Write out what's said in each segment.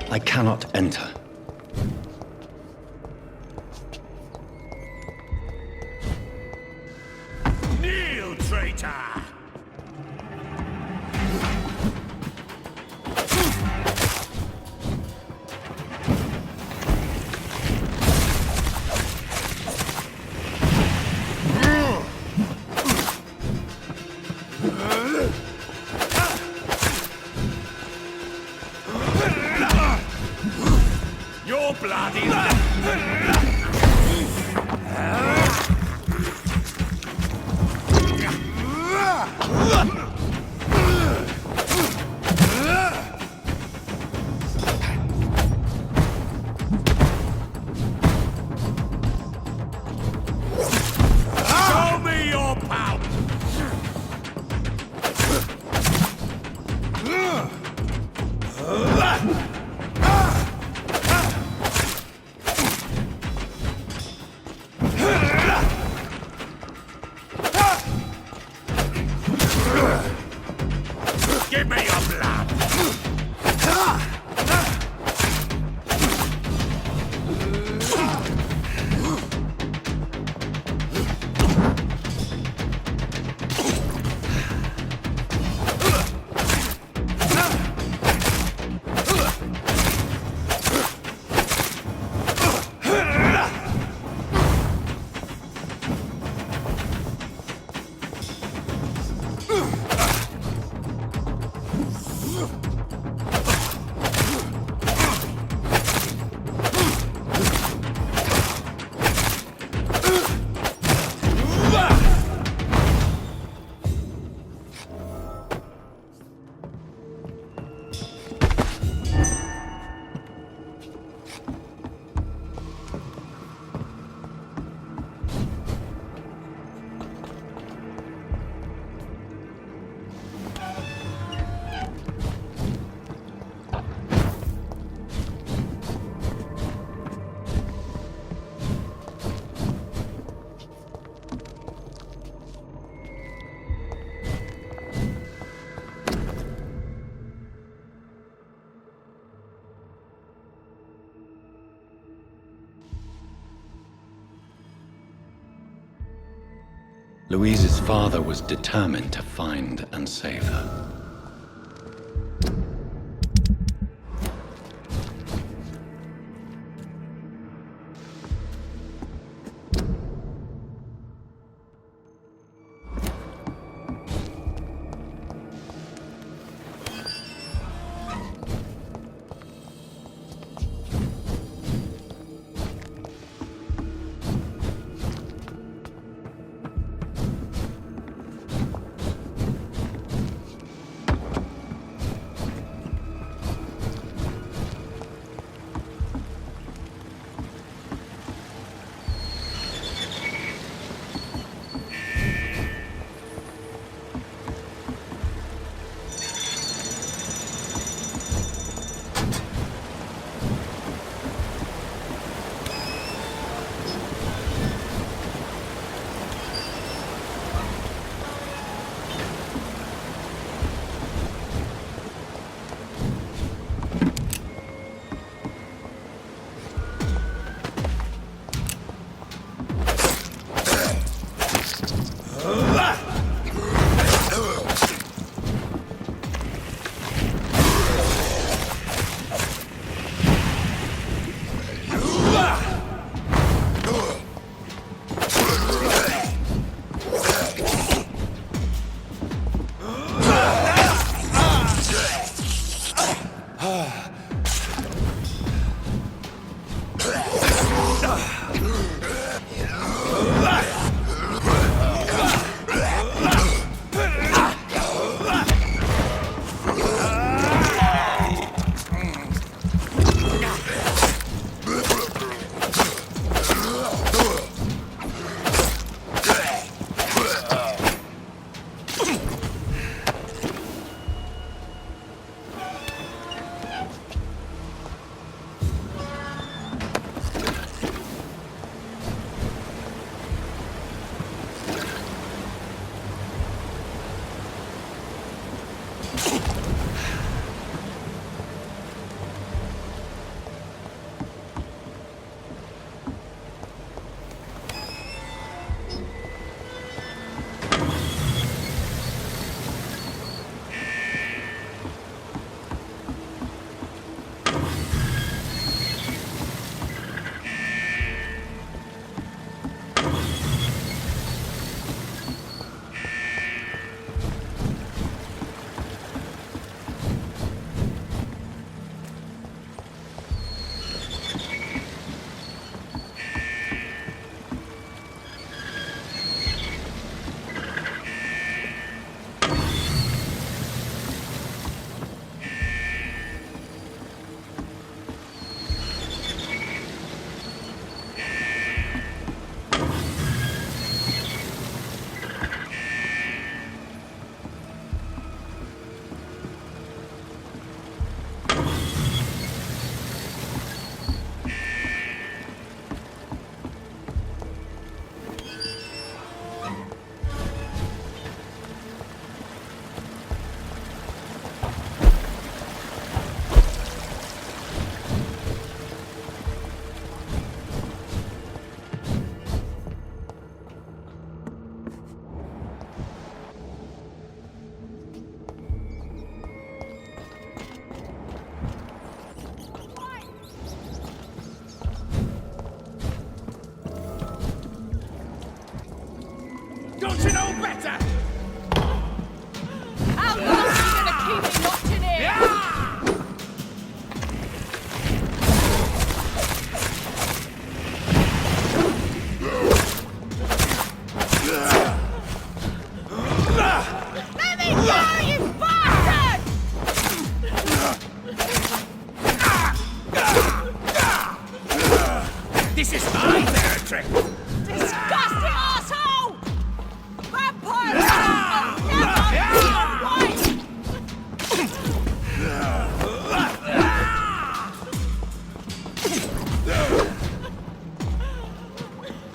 I cannot enter. Kneel, traitor! Your blood is... Show me your power! Give me your blood! Louise's father was determined to find and save her. Don't you know better? How long are you gonna keep me locked in here? Let me go, you bastard! This is my territory! Disgusting asshole! Vampire! I'll never be your wife!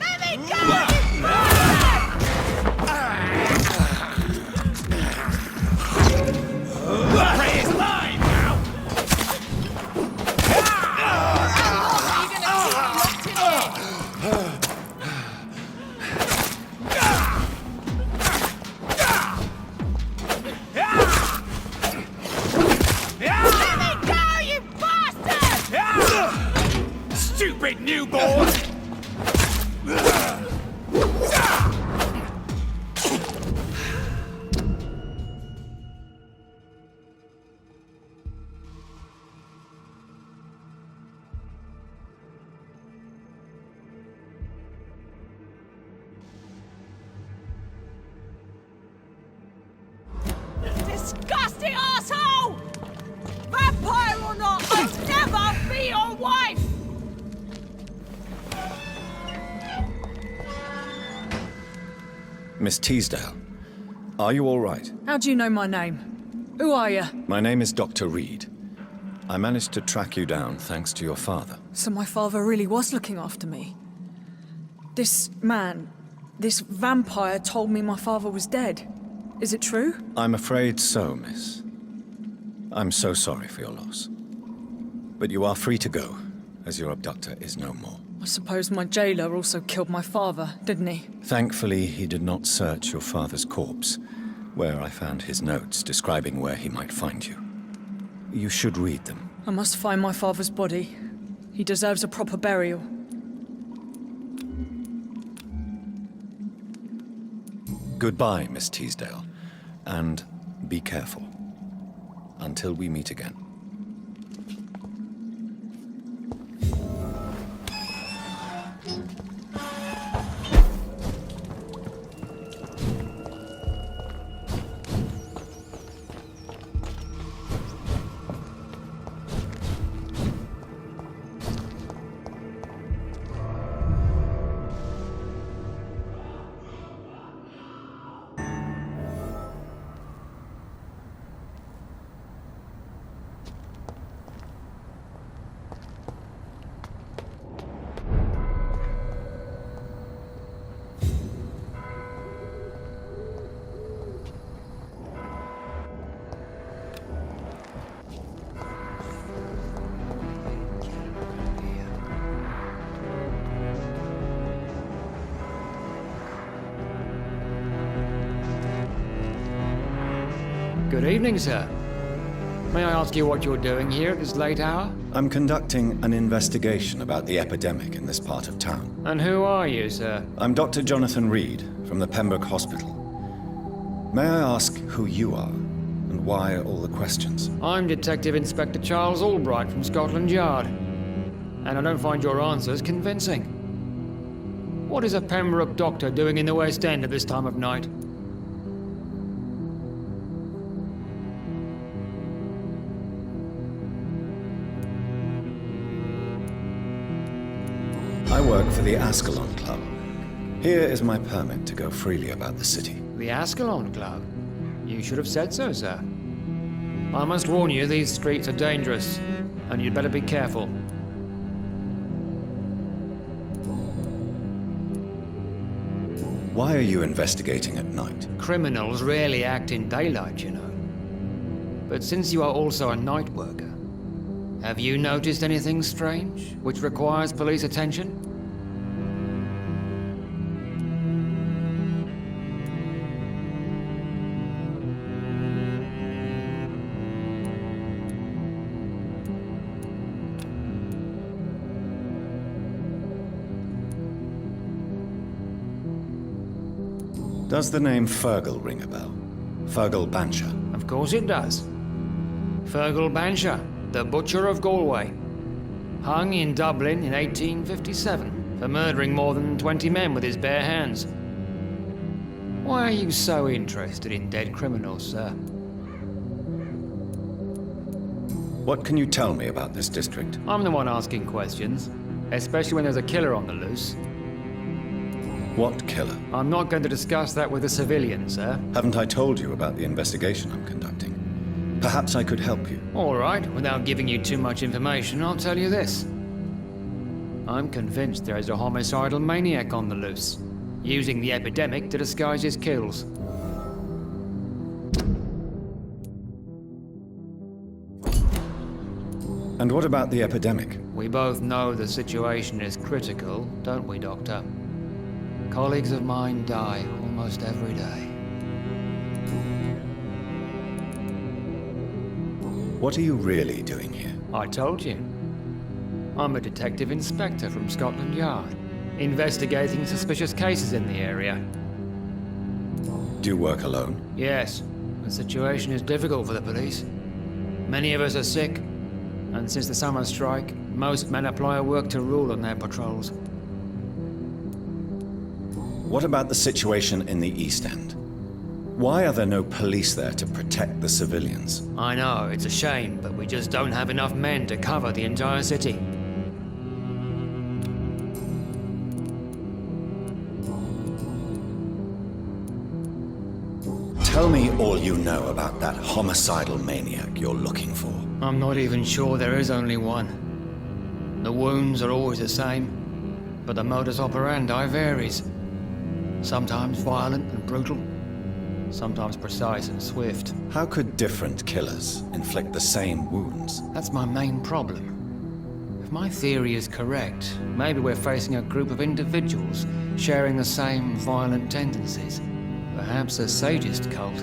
Let me go, you bastard! Prey is mine now! How long are you gonna keep me locked in here? Let me go, you bastard! Stupid newborn! Disgusting asshole! Vampire or not, I'll never be your wife! Miss Teasdale, are you all right? How do you know my name? Who are you? My name is Dr. Reed. I managed to track you down thanks to your father. So my father really was looking after me. This man, this vampire told me my father was dead. Is it true? I'm afraid so, miss. I'm so sorry for your loss. But you are free to go, as your abductor is no more. I suppose my jailer also killed my father, didn't he? Thankfully, he did not search your father's corpse, where I found his notes describing where he might find you. You should read them. I must find my father's body. He deserves a proper burial. Goodbye, Miss Teasdale, and be careful. Until we meet again. Good evening, sir. May I ask you what you're doing here at this late hour? I'm conducting an investigation about the epidemic in this part of town. And who are you, sir? I'm Dr. Jonathan Reed from the Pembroke Hospital. May I ask who you are and why all the questions? I'm Detective Inspector Charles Albright from Scotland Yard. And I don't find your answers convincing. What is a Pembroke doctor doing in the West End at this time of night? I work for the Ascalon Club. Here is my permit to go freely about the city. The Ascalon Club? You should have said so, sir. I must warn you, these streets are dangerous, and you'd better be careful. Why are you investigating at night? Criminals rarely act in daylight, you know. But since you are also a night worker, have you noticed anything strange which requires police attention? Does the name Fergal ring a bell? Fergal Bansha? Of course it does. Fergal Bansha, the Butcher of Galway. Hung in Dublin in 1857 for murdering more than 20 men with his bare hands. Why are you so interested in dead criminals, sir? What can you tell me about this district? I'm the one asking questions, especially when there's a killer on the loose. What killer? I'm not going to discuss that with a civilian, sir. Haven't I told you about the investigation I'm conducting? Perhaps I could help you. All right, without giving you too much information, I'll tell you this. I'm convinced there is a homicidal maniac on the loose, using the epidemic to disguise his kills. And what about the epidemic? We both know the situation is critical, don't we, Doctor? Colleagues of mine die almost every day. What are you really doing here? I told you. I'm a detective inspector from Scotland Yard, investigating suspicious cases in the area. Do you work alone? Yes, the situation is difficult for the police. Many of us are sick, and since the summer strike, most men apply a work to rule on their patrols. What about the situation in the East End? Why are there no police there to protect the civilians? I know, it's a shame, but we just don't have enough men to cover the entire city. Tell me all you know about that homicidal maniac you're looking for. I'm not even sure there is only one. The wounds are always the same, but the modus operandi varies. Sometimes violent and brutal, sometimes precise and swift. How could different killers inflict the same wounds? That's my main problem. If my theory is correct, maybe we're facing a group of individuals sharing the same violent tendencies. Perhaps a sadist cult.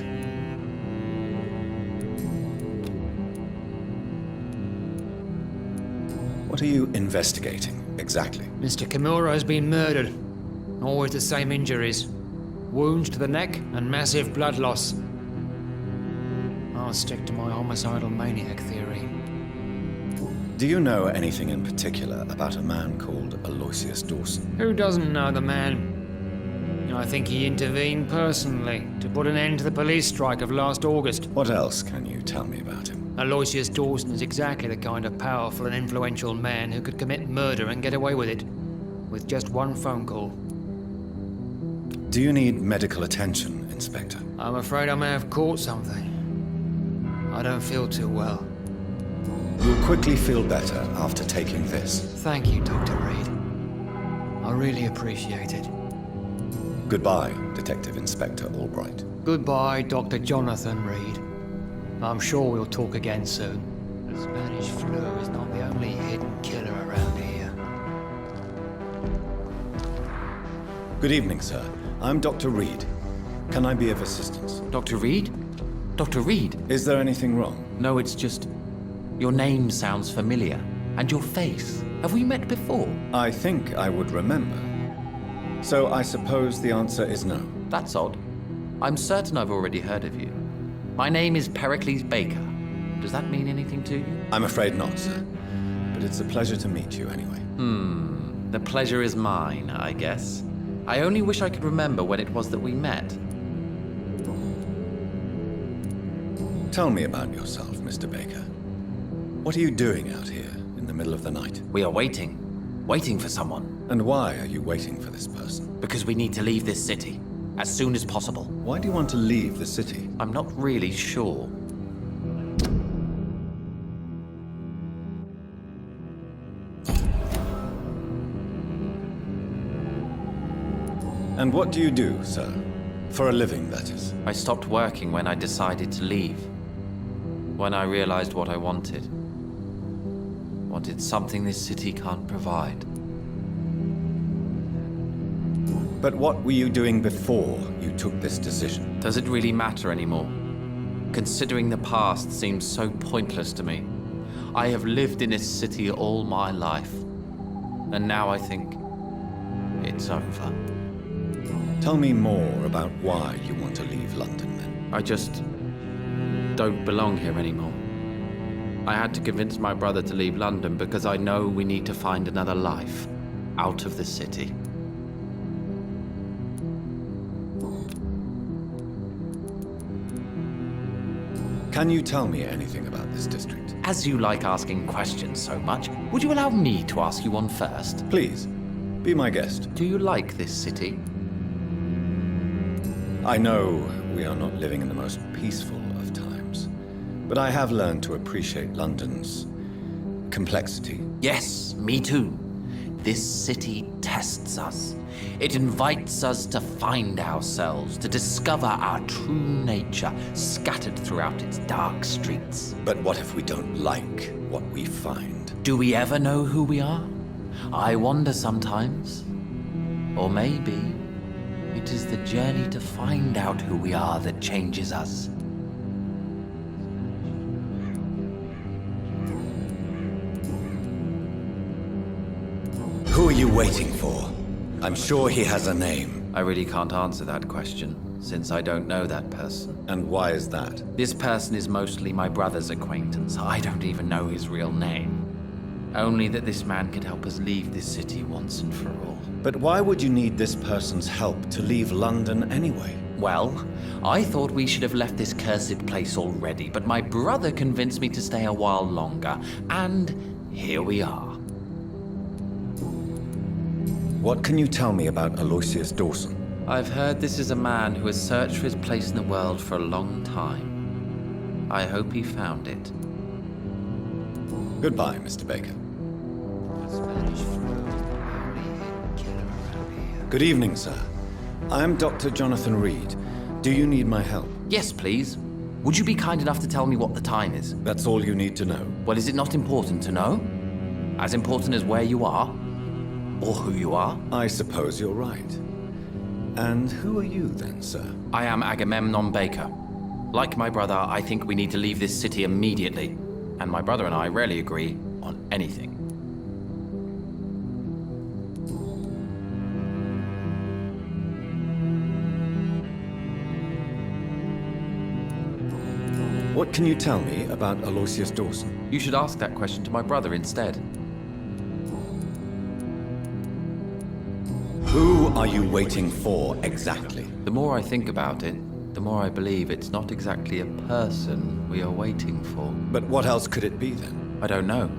What are you investigating, exactly? Mr. Kimura has been murdered. Always the same injuries. Wounds to the neck and massive blood loss. I'll stick to my homicidal maniac theory. Do you know anything in particular about a man called Aloysius Dawson? Who doesn't know the man? I think he intervened personally to put an end to the police strike of last August. What else can you tell me about him? Aloysius Dawson is exactly the kind of powerful and influential man who could commit murder and get away with it. With just one phone call. Do you need medical attention, Inspector? I'm afraid I may have caught something. I don't feel too well. You'll quickly feel better after taking this. Thank you, Dr. Reed. I really appreciate it. Goodbye, Detective Inspector Albright. Goodbye, Dr. Jonathan Reed. I'm sure we'll talk again soon. The Spanish flu is not the only hidden killer around here. Good evening, sir. I'm Dr. Reed. Can I be of assistance? Dr. Reed? Dr. Reed? Is there anything wrong? No, it's just... Your name sounds familiar. And your face. Have we met before? I think I would remember. So I suppose the answer is no. That's odd. I'm certain I've already heard of you. My name is Pericles Baker. Does that mean anything to you? I'm afraid not, sir. But it's a pleasure to meet you anyway. The pleasure is mine, I guess. I only wish I could remember when it was that we met. Tell me about yourself, Mr. Baker. What are you doing out here in the middle of the night? We are waiting. Waiting for someone. And why are you waiting for this person? Because we need to leave this city. As soon as possible. Why do you want to leave the city? I'm not really sure. And what do you do, sir? For a living, that is. I stopped working when I decided to leave. When I realized what I wanted. Wanted something this city can't provide. But what were you doing before you took this decision? Does it really matter anymore? Considering the past seems so pointless to me. I have lived in this city all my life. And now I think it's over. Tell me more about why you want to leave London, then. I just don't belong here anymore. I had to convince my brother to leave London because I know we need to find another life out of the city. Can you tell me anything about this district? As you like asking questions so much, would you allow me to ask you one first? Please, be my guest. Do you like this city? I know we are not living in the most peaceful of times, but I have learned to appreciate London's complexity. Yes, me too. This city tests us. It invites us to find ourselves, to discover our true nature scattered throughout its dark streets. But what if we don't like what we find? Do we ever know who we are? I wonder sometimes. Or maybe it is the journey to find out who we are that changes us. Who are you waiting for? I'm sure he has a name. I really can't answer that question, since I don't know that person. And why is that? This person is mostly my brother's acquaintance. I don't even know his real name. Only that this man could help us leave this city once and for all. But why would you need this person's help to leave London anyway? Well, I thought we should have left this cursed place already, but my brother convinced me to stay a while longer, and here we are. What can you tell me about Aloysius Dawson? I've heard this is a man who has searched for his place in the world for a long time. I hope he found it. Goodbye, Mr. Baker. Good evening, sir. I am Dr. Jonathan Reed. Do you need my help? Yes, please. Would you be kind enough to tell me what the time is? That's all you need to know. Well, is it not important to know? As important as where you are? Or who you are? I suppose you're right. And who are you then, sir? I am Agamemnon Baker. Like my brother, I think we need to leave this city immediately. And my brother and I rarely agree on anything. What can you tell me about Aloysius Dawson? You should ask that question to my brother instead. Who are you waiting for exactly? The more I think about it, the more I believe it's not exactly a person we are waiting for. But what else could it be then? I don't know.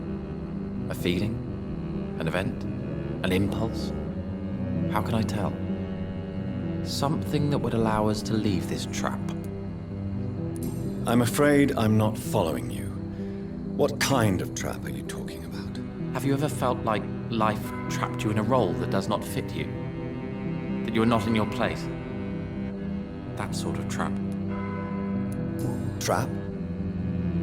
A feeling? An event? An impulse? How can I tell? Something that would allow us to leave this trap. I'm afraid I'm not following you. What kind of trap are you talking about? Have you ever felt like life trapped you in a role that does not fit you? That you are not in your place? That sort of trap. Trap?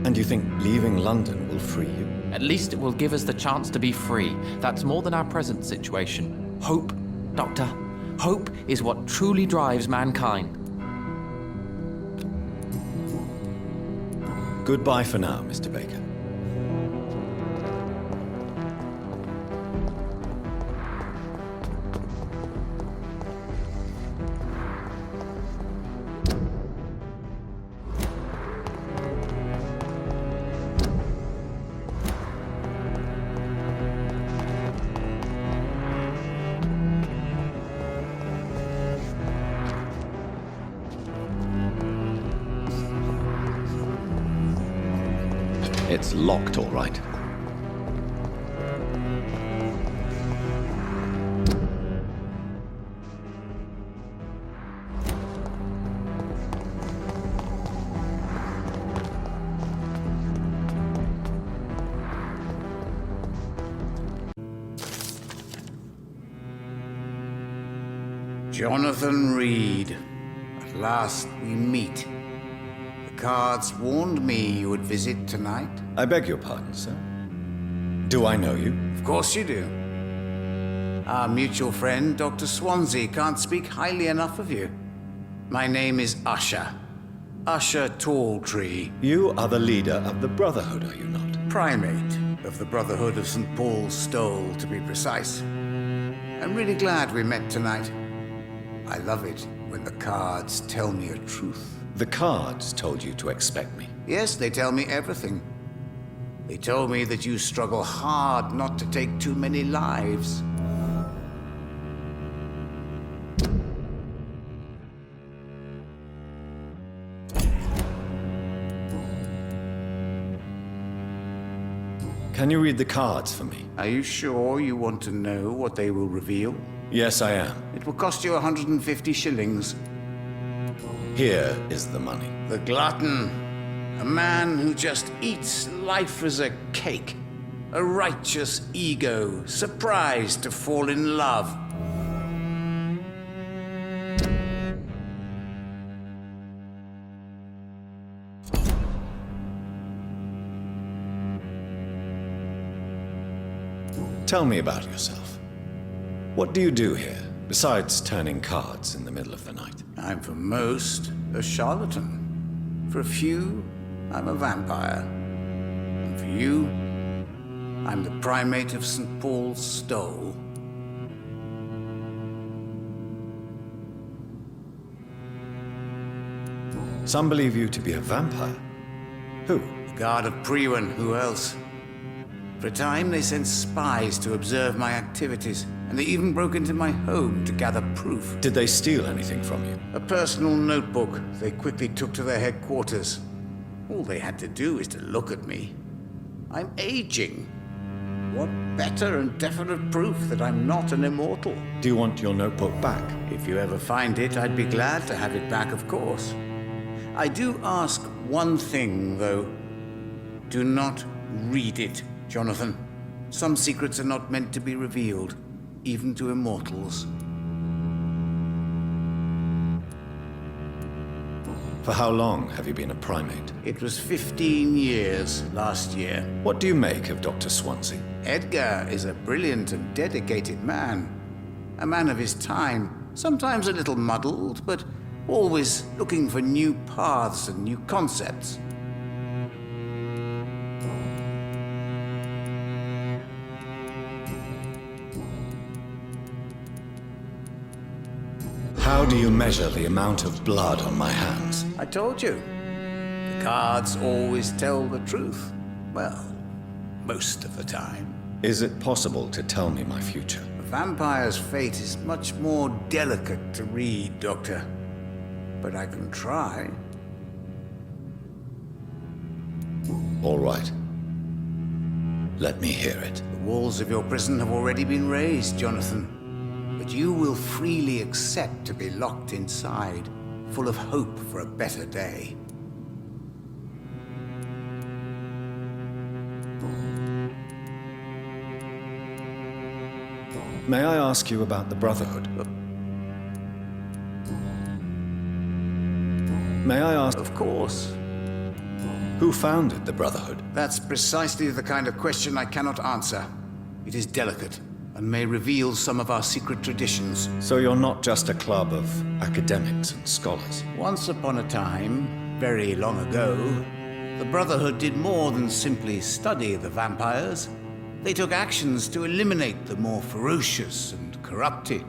And you think leaving London will free you? At least it will give us the chance to be free. That's more than our present situation. Hope, Doctor. Hope is what truly drives mankind. Goodbye for now, Mr. Baker. It's locked, all right. Jonathan Reed. At last we meet. The cards warned me you would visit tonight. I beg your pardon, sir. Do I know you? Of course you do. Our mutual friend, Dr. Swansea, can't speak highly enough of you. My name is Usher. Usher Talltree. You are the leader of the Brotherhood, are you not? Primate of the Brotherhood of St. Paul's Stole, to be precise. I'm really glad we met tonight. I love it when the cards tell me a truth. The cards told you to expect me. Yes, they tell me everything. They told me that you struggle hard not to take too many lives. Can you read the cards for me? Are you sure you want to know what they will reveal? Yes, I am. It will cost you 150 shillings. Here is the money. The glutton. A man who just eats life as a cake. A righteous ego, surprised to fall in love. Tell me about yourself. What do you do here, besides turning cards in the middle of the night? I'm for most a charlatan. For a few, I'm a vampire. And for you, I'm the primate of St. Paul's Stole. Some believe you to be a vampire. Who? The guard of Priwen, who else? For a time, they sent spies to observe my activities, and they even broke into my home to gather proof. Did they steal anything from you? A personal notebook they quickly took to their headquarters. All they had to do is to look at me. I'm aging. What better and definite proof that I'm not an immortal? Do you want your notebook back? If you ever find it, I'd be glad to have it back, of course. I do ask one thing, though. Do not read it, Jonathan. Some secrets are not meant to be revealed, even to immortals. For how long have you been a primate? It was 15 years last year. What do you make of Dr. Swansea? Edgar is a brilliant and dedicated man. A man of his time, sometimes a little muddled, but always looking for new paths and new concepts. How do you measure the amount of blood on my hands? I told you. The cards always tell the truth. Well, most of the time. Is it possible to tell me my future? A vampire's fate is much more delicate to read, Doctor. But I can try. All right. Let me hear it. The walls of your prison have already been raised, Jonathan. But you will freely accept to be locked inside, full of hope for a better day. May I ask you about the Brotherhood? May I ask... Of course. Who founded the Brotherhood? That's precisely the kind of question I cannot answer. It is delicate, and may reveal some of our secret traditions. So you're not just a club of academics and scholars? Once upon a time, very long ago, the Brotherhood did more than simply study the vampires. They took actions to eliminate the more ferocious and corrupted.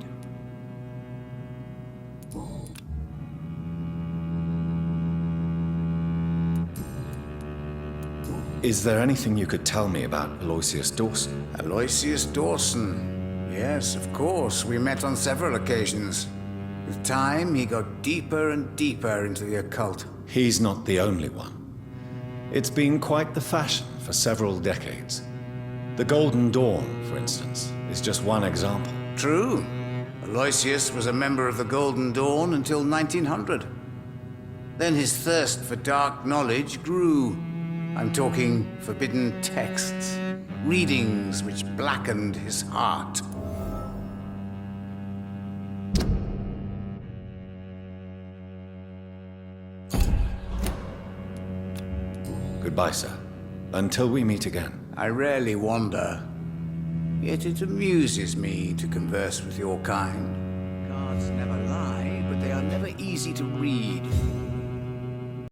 Is there anything you could tell me about Aloysius Dawson? Aloysius Dawson. Yes, of course. We met on several occasions. With time, he got deeper and deeper into the occult. He's not the only one. It's been quite the fashion for several decades. The Golden Dawn, for instance, is just one example. True. Aloysius was a member of the Golden Dawn until 1900. Then his thirst for dark knowledge grew. I'm talking forbidden texts, readings which blackened his heart. Goodbye, sir. Until we meet again. I rarely wander, yet it amuses me to converse with your kind. Cards never lie, but they are never easy to read.